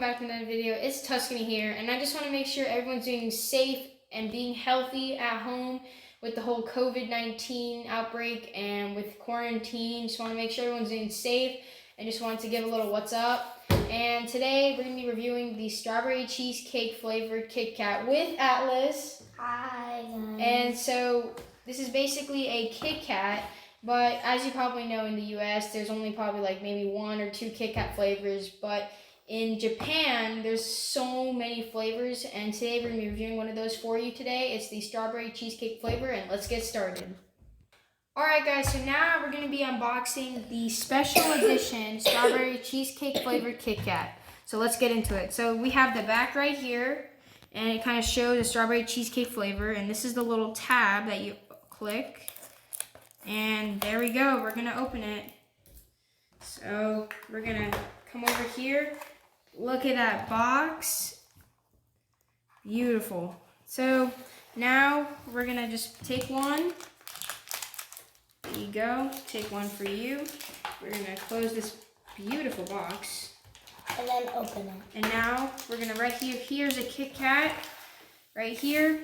back to another video. It's Tuscany here, and I just want to make sure everyone's doing safe and being healthy at home with the whole COVID-19 outbreak and with quarantine. Just want to make sure everyone's doing safe, and just wanted to give a little what's up. And today we're going to be reviewing the strawberry cheesecake flavored Kit Kat with Atlas. Hi guys. And so this is basically a Kit Kat. But as you probably know, in the US, there's only probably like maybe 1 or 2 Kit Kat flavors. But in Japan, there's so many flavors. And today we're going to be reviewing one of those for you today. It's the strawberry cheesecake flavor. And let's get started. Alright guys, so now we're going to be unboxing the special edition strawberry cheesecake flavored Kit Kat. So let's get into it. So we have the back right here. And it kind of shows the strawberry cheesecake flavor. And this is the little tab that you click. And there we go, we're gonna open it. So we're gonna come over here. Look at that box. Beautiful. So now we're gonna just take one. There you go, take one for you. We're gonna close this beautiful box. And then open it. And now we're gonna right here, here's a Kit Kat, right here.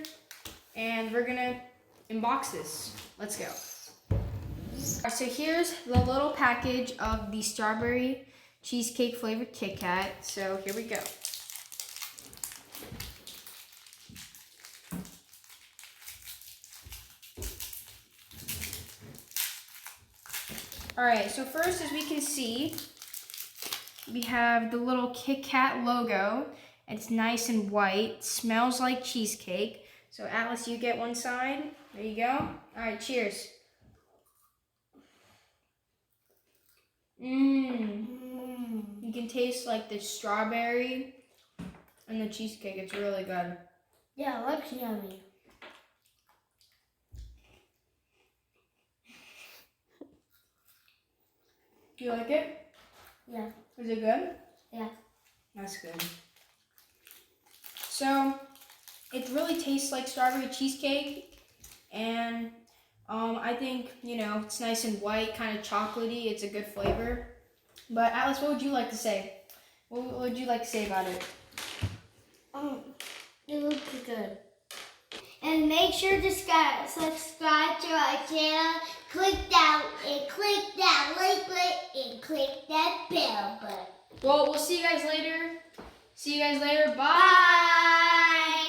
And we're gonna unbox this. Let's go. So here's the little package of the strawberry cheesecake flavored Kit Kat. So here we go. Alright, so first, as we can see, we have the little Kit Kat logo. It's nice and white, smells like cheesecake. So Atlas, you get one side. There you go. Alright, cheers. You can taste like the strawberry and the cheesecake. It's really good. Yeah, it looks yummy. Do you like it? Yeah. Is it good? Yeah. That's good. So, it really tastes like strawberry cheesecake, and I think, you know, it's nice and white, kind of chocolatey. It's a good flavor. But Atlas, what would you like to say? What would you like to say about it? It looks good. And make sure to subscribe to our channel. Click that like button and click that bell button. Well, we'll see you guys later. Bye. Bye.